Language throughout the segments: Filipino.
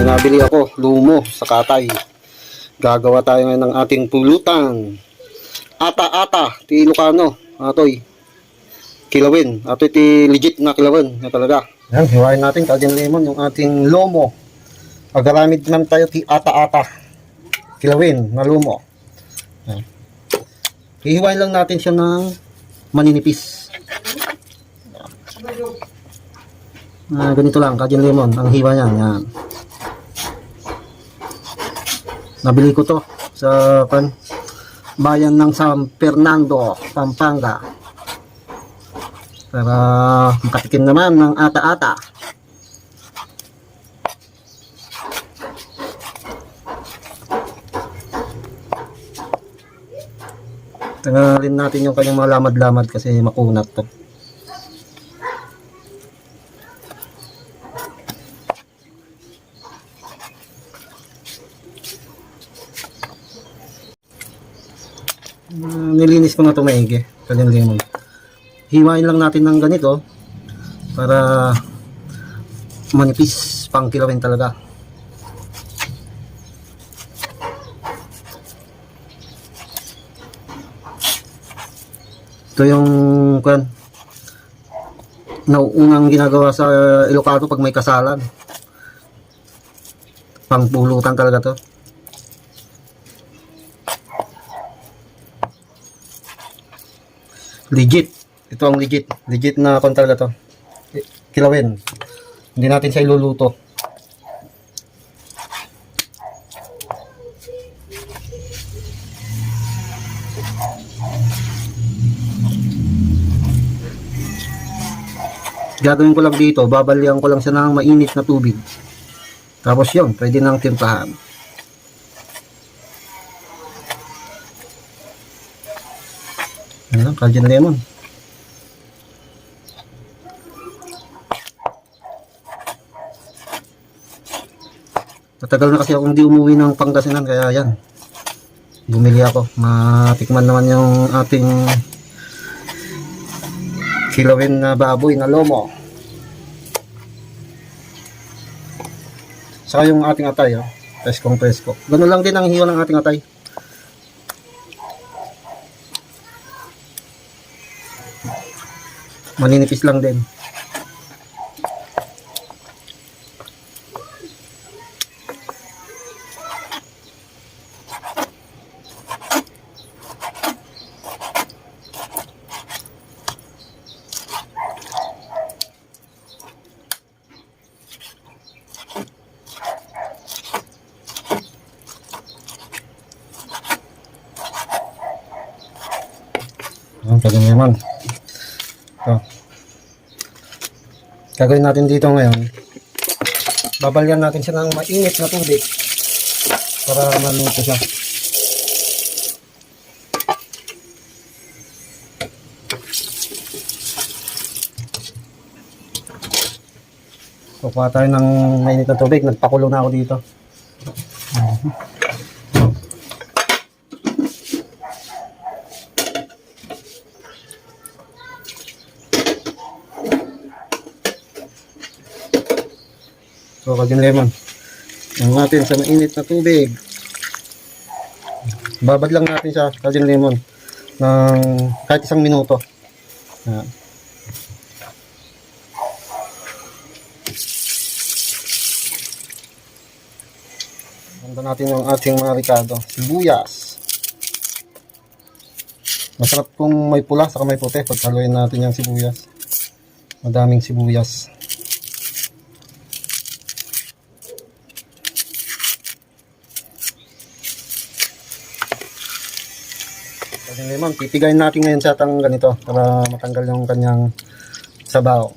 Nabili ako lumo sa Katay. Gagawa tayo ngayon ng ating pulutan. Ata-ata ti Ilocano. Atoy kilawin. Atoy ti legit na kilawin na talaga. Yan, hiwain natin kagyan lemon yung ating lomo. Agaramid naman tayo ti ata-ata kilawin na lumo. Yan. Hihiwain lang natin siya ng maninipis. Ganito lang kagyan lemon ang hiwa niyan. Yan. Nabili ko to sa bayan ng San Fernando, Pampanga. Para makatikim naman ng ata-ata. Tanggalin natin yung kanyang mga lamad-lamad kasi makunat to. Nilinis ko na ito maigi kanyang lemon. Hiwain lang natin ng ganito para manipis pang kilawin talaga. Ito yung nauunang ginagawa sa Ilocano pag may kasalan. Pang pulutan talaga to. Legit. Ito ang legit. Legit na talaga to. Kilawin. Hindi natin siya iluluto. Gagawin ko lang dito, babalian ko lang siya ng mainit na tubig. Tapos yun, pwede nang timplahan. Ayan, kagyan lemon. Matagal na kasi ako hindi umuwi ng Pangasinan, kaya yan. Bumili ako. Matikman naman yung ating kilawin na baboy na lomo. Saka yung ating atay, oh. Preskong presko. Ganun lang din ang hiwa ng ating atay. Maninipis lang din. Ang kagawin naman. Ito. Gagawin natin dito ngayon. Babalyan natin siya ng mainit na tubig para maluto siya. Kukuha tayo ng mainit na tubig. Nagpakulo na ako dito. So, kagyan lemon. Ang natin sa mainit na tubig. Babad lang natin siya, kagyan lemon, ng kahit 1 minuto. Ayan. Handa natin yung ating mga ricado. Sibuyas. Masarap kung may pula saka may puti. Paghaluin natin yung sibuyas. Madaming sibuyas. Yung lemon, titigayin natin ngayon sa atang ganito para matanggal yung kanyang sabaw.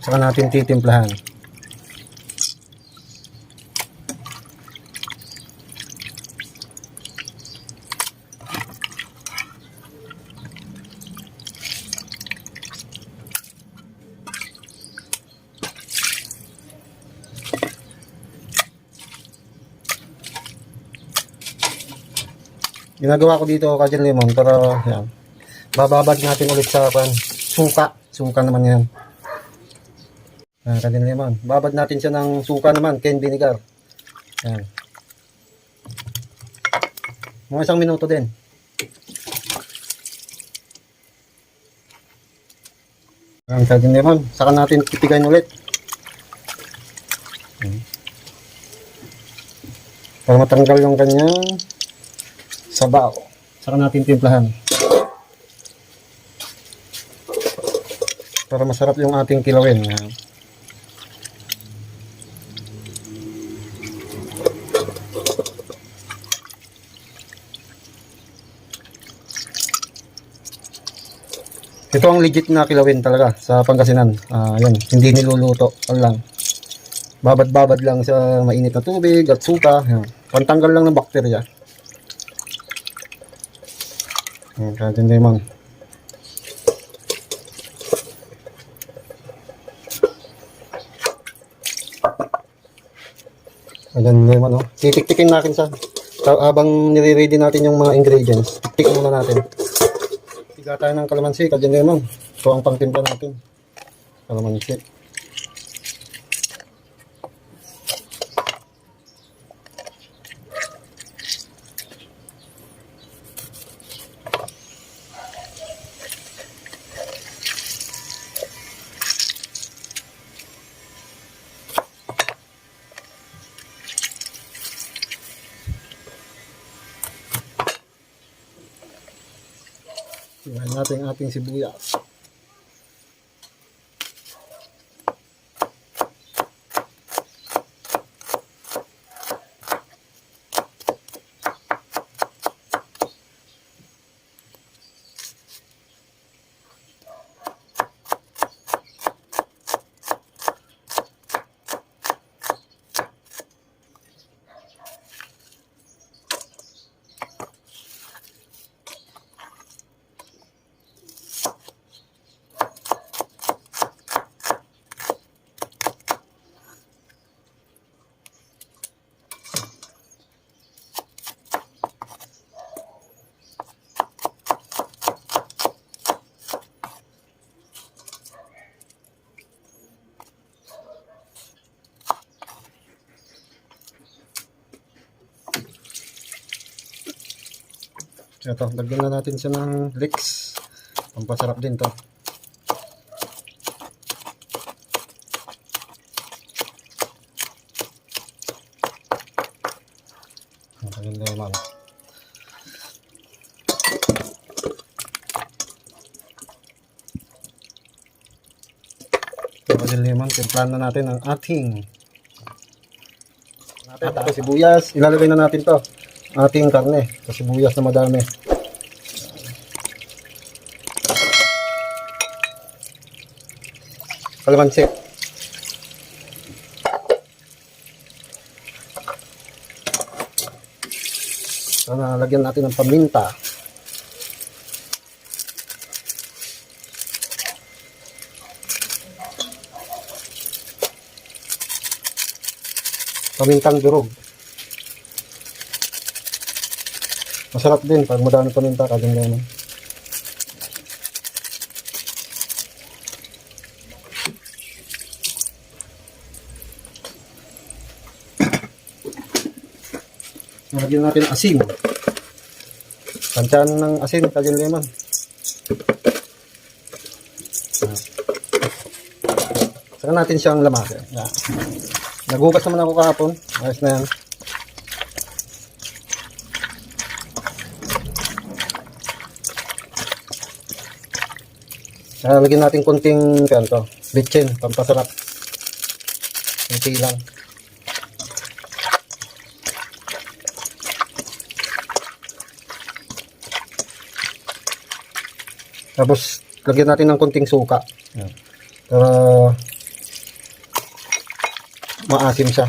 Saka natin titimplahan. Ginagawa ko dito Kajal Lemon para yan, bababad natin ulit sa suka naman yan. Kajal Lemon, babad natin siya ng suka naman, canned vinegar. Yan. Mga 1 minuto din. Yan, Kajal Lemon, saka natin titigayin ulit. Para matanggal yung kanyang sabaw. Saka natin timplahan. Para masarap yung ating kilawin. Ito ang legit na kilawin talaga sa Pangasinan. Yan, hindi niluluto. Ano lang. Babad-babad lang sa mainit na tubig at suka. Yan. Pantanggal lang ng bakterya. Kajal Lemon. Kajal Lemon, oh. Titik-tikin natin sa habang nire-ready natin yung mga ingredients. Tik-tik muna natin. Tiga tayo ng kalamansi, Kajal Lemon. Ito ang pangtimpla natin. Kalamansi. Iwan natin ating sibuyas. Ito, lagyan na natin siya ng leeks. Pampasarap din to. Kajal Lemon. Kajal Lemon, timplahan na natin ang ating sibuyas. Ilalagay na natin to ating karne sa sibuyas na madami. Kalamansi. So, lagyan natin ng paminta. Pamintang durog. Masarap din pag madami paminta, Kajal Lemon. Lagyan natin asin. Tansyahan ng asin, Kajal Lemon. Saka natin siyang lamasin. Naghugas naman ako kahapon. Ayos na yan. Lagyan natin konting bitchin, pampasarap. Kunti lang. Tapos lagyan natin ng konting suka. Para maasim siya.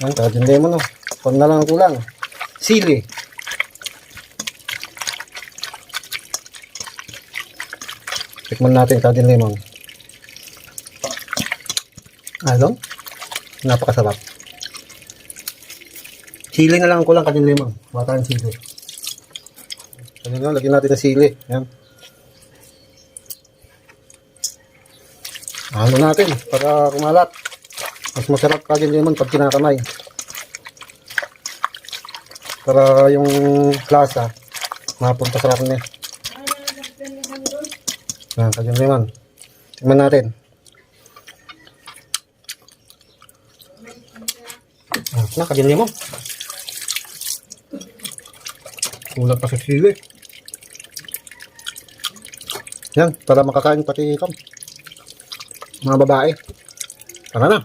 Yan, Cajun lemon, oh. Kung na lang ang kulang. Sili. Tikman natin Cajun lemon. Ano? Napakasarap. Sili na lang ang kulang Cajun lemon. Wala tayong sili. Ganyan lang, lagyan natin ng sili. Yan. Ano natin para kumalat. Mas masarap Cajun lemon pag kinakamay. Para yung lasa mapunta sa karne. Yan, Cajun lemon. Tingnan natin. Na, Cajun lemon. Kulang pa sa sili. Yan, para makakain pati ikam. Mga babae. Tara na.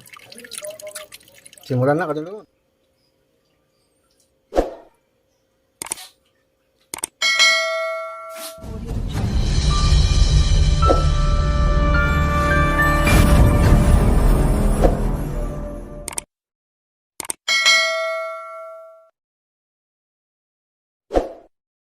Simulan na, Cajun lemon.